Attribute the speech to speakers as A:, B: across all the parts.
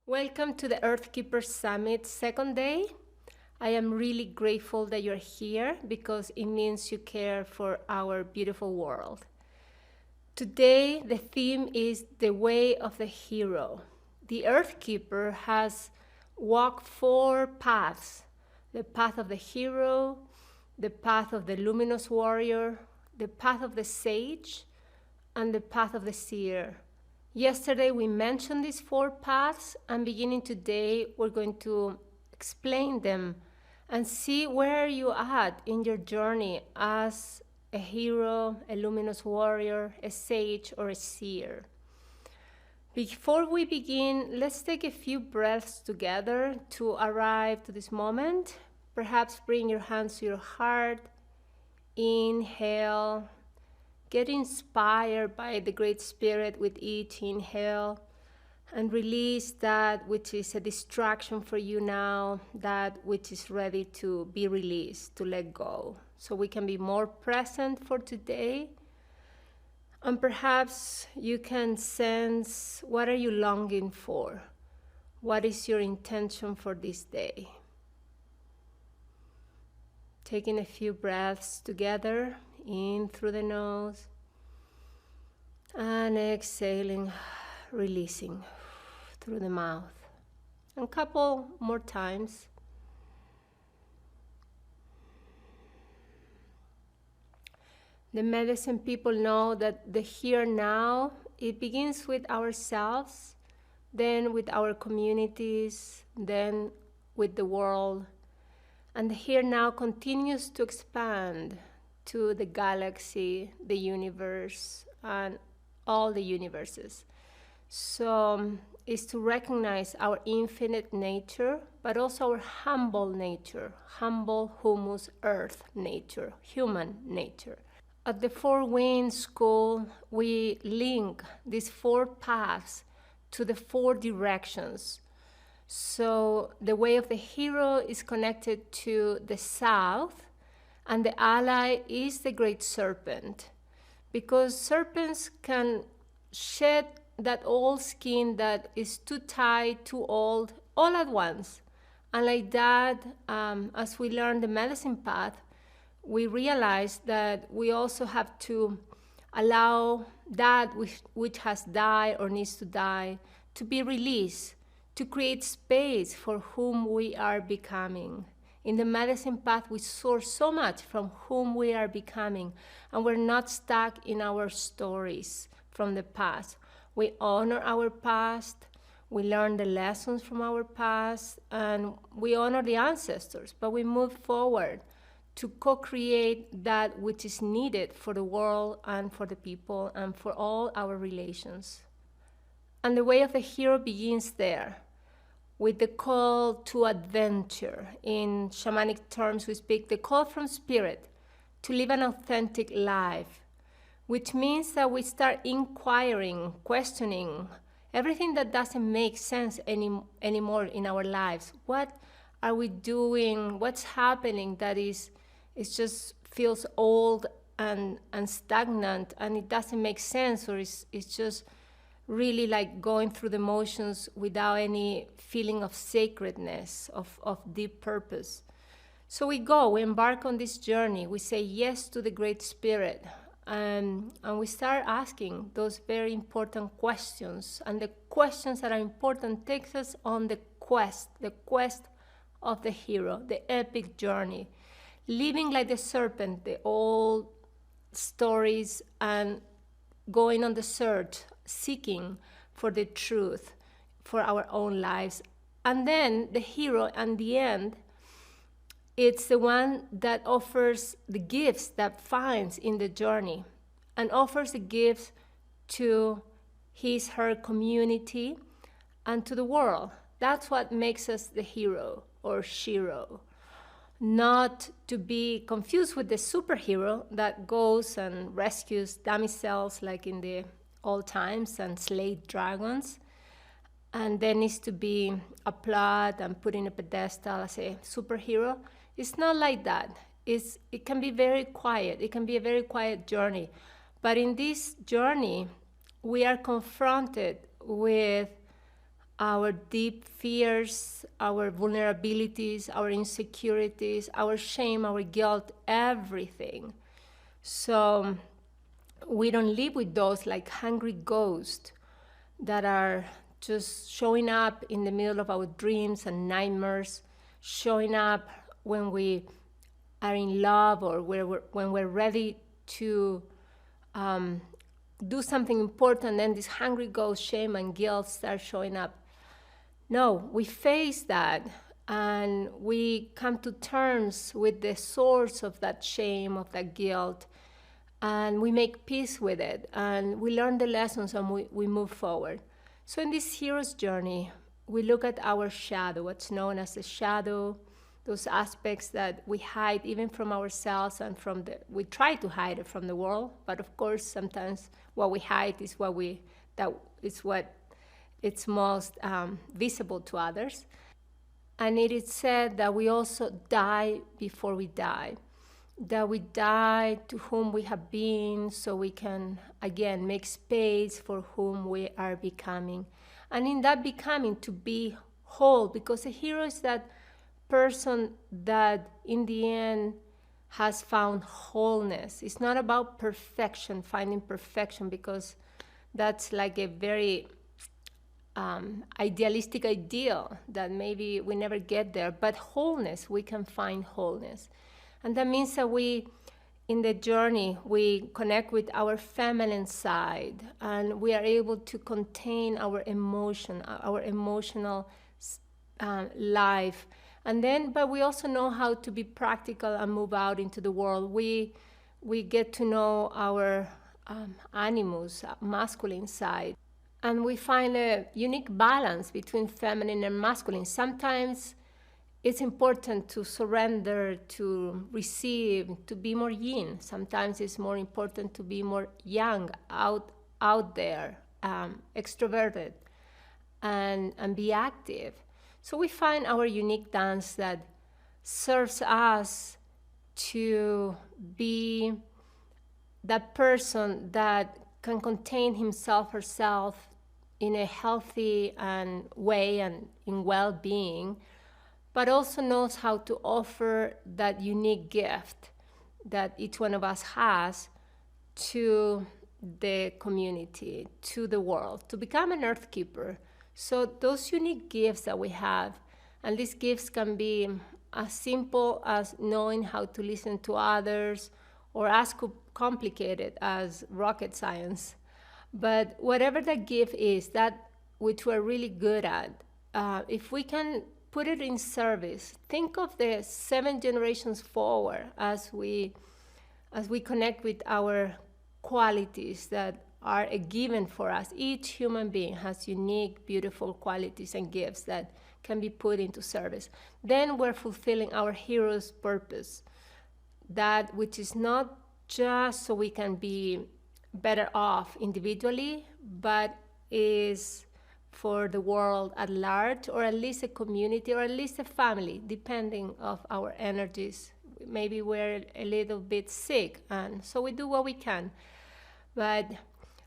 A: Welcome to the Earth Keeper Summit second day. I am really grateful that you're here because it means you care for our beautiful world. Today, the theme is the way of the hero. The Earth Keeper has walked 4 paths: the path of the hero, the path of the luminous warrior, the path of the sage, and the path of the seer. Yesterday we mentioned these 4 paths, and beginning today we're going to explain them and see where you at in your journey as a hero, a luminous warrior, a sage, or a seer. Before we begin, let's take a few breaths together to arrive to this moment. Perhaps bring your hands to your heart. Inhale. Get inspired by the Great Spirit with each inhale and release that which is a distraction for you now, that which is ready to be released, to let go, so we can be more present for today. And perhaps you can sense, what are you longing for? What is your intention for this day? Taking a few breaths together. In through the nose and exhaling, releasing through the mouth. And a couple more times. The medicine people know that the here now, it begins with ourselves, then with our communities, then with the world. And the here now continues to expand to the galaxy, the universe, and all the universes. So is to recognize our infinite nature, but also our humble nature, humble humus earth nature, human nature. At the 4 Winds School, we link these 4 paths to the 4 directions. So the way of the hero is connected to the south, and the ally is the great serpent, because serpents can shed that old skin that is too tight, too old, all at once. And like that, as we learn the medicine path, we realize that we also have to allow that which has died or needs to die to be released, to create space for whom we are becoming. In the medicine path, we source so much from whom we are becoming, and we're not stuck in our stories from the past. We honor our past, we learn the lessons from our past, and we honor the ancestors, but we move forward to co-create that which is needed for the world and for the people and for all our relations. And the way of the hero begins there, with the call to adventure. In shamanic terms, we speak the call from spirit to live an authentic life, which means that we start inquiring, questioning everything that doesn't make sense anymore in our lives. What are we doing? What's happening that it just feels old and stagnant, and it doesn't make sense, or it's just really like going through the motions without any feeling of sacredness, of deep purpose. So we embark on this journey. We say yes to the Great Spirit, and we start asking those very important questions. And the questions that are important takes us on the quest of the hero, the epic journey, living like the serpent, the old stories, and going on the search, seeking for the truth for our own lives. And then the hero, at the end, it's the one that offers the gifts that finds in the journey, and offers the gifts to her community and to the world. That's what makes us the hero or shiro. Not to be confused with the superhero that goes and rescues damsels like in the old times and slayed dragons, and then needs to be applauded and put in a pedestal as a superhero. It's not like that. It can be very quiet. It can be a very quiet journey. But in this journey, we are confronted with our deep fears, our vulnerabilities, our insecurities, our shame, our guilt, everything. So we don't live with those like hungry ghosts that are just showing up in the middle of our dreams and nightmares, showing up when we are in love or when we're ready to do something important, then this hungry ghost, shame and guilt start showing up. No, we face that and we come to terms with the source of that shame, of that guilt, and we make peace with it and we learn the lessons and we move forward. So in this hero's journey, we look at our shadow, what's known as the shadow, those aspects that we hide even from ourselves and we try to hide it from the world, but of course sometimes what we hide is what it's most visible to others. And it is said that we also die before we die, that we die to whom we have been so we can again make space for whom we are becoming. And in that becoming, to be whole, because a hero is that person that in the end has found wholeness. It's not about perfection, finding perfection, because that's like a very idealistic ideal that maybe we never get there. But wholeness, we can find wholeness. And that means that in the journey, we connect with our feminine side and we are able to contain our emotion, our emotional life. And then, but we also know how to be practical and move out into the world. We get to know our animus, masculine side. And we find a unique balance between feminine and masculine. Sometimes it's important to surrender, to receive, to be more yin. Sometimes it's more important to be more yang, out there, extroverted, and be active. So we find our unique dance that serves us to be that person that can contain himself, herself in a healthy way and in well-being, but also knows how to offer that unique gift that each one of us has to the community, to the world, to become an earth keeper. So those unique gifts that we have, and these gifts can be as simple as knowing how to listen to others, or as complicated as rocket science. But whatever that gift is, that which we're really good at, if we can put it in service, think of the 7 generations forward as we connect with our qualities that are a given for us. Each human being has unique, beautiful qualities and gifts that can be put into service. Then we're fulfilling our hero's purpose, that which is not just so we can be better off individually, but is for the world at large, or at least a community, or at least a family, depending of our energies. Maybe we're a little bit sick, and so we do what we can. But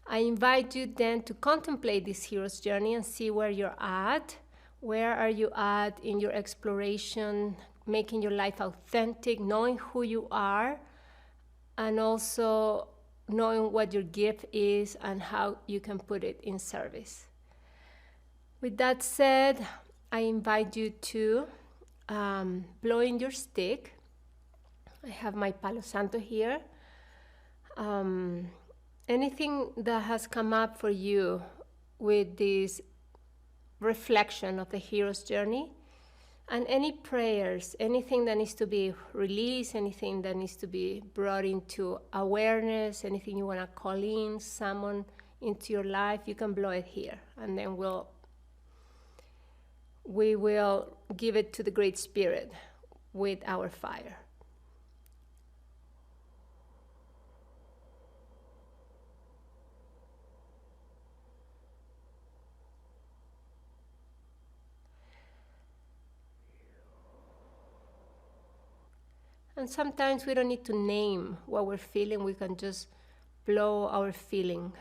A: I invite you then to contemplate this hero's journey and see where you're at. Where are you at in your exploration, making your life authentic, knowing who you are, and also knowing what your gift is and how you can put it in service. With that said, I invite you to blow in your stick. I have my Palo Santo here. Anything that has come up for you with this reflection of the hero's journey, and any prayers, anything that needs to be released, anything that needs to be brought into awareness, anything you want to call in, someone into your life, you can blow it here, and then we will give it to the Great Spirit with our fire. And sometimes we don't need to name what we're feeling, we can just blow our feeling.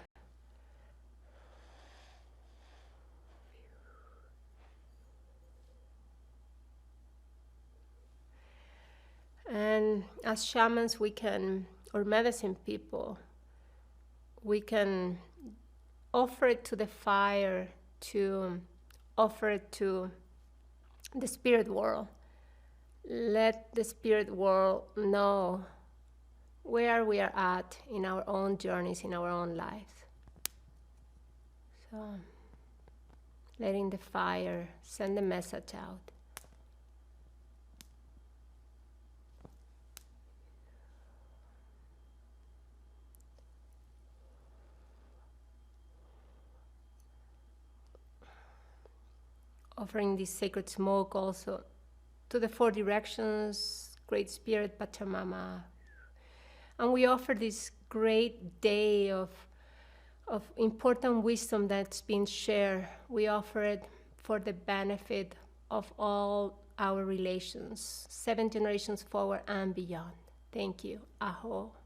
A: And as shamans, we can, or medicine people, we can offer it to the fire, to offer it to the spirit world. Let the spirit world know where we are at in our own journeys, in our own lives. So, letting the fire send the message out. Offering this sacred smoke also to the Four Directions, Great Spirit, Pachamama. And we offer this great day of important wisdom that's been shared. We offer it for the benefit of all our relations, 7 generations forward and beyond. Thank you. Aho.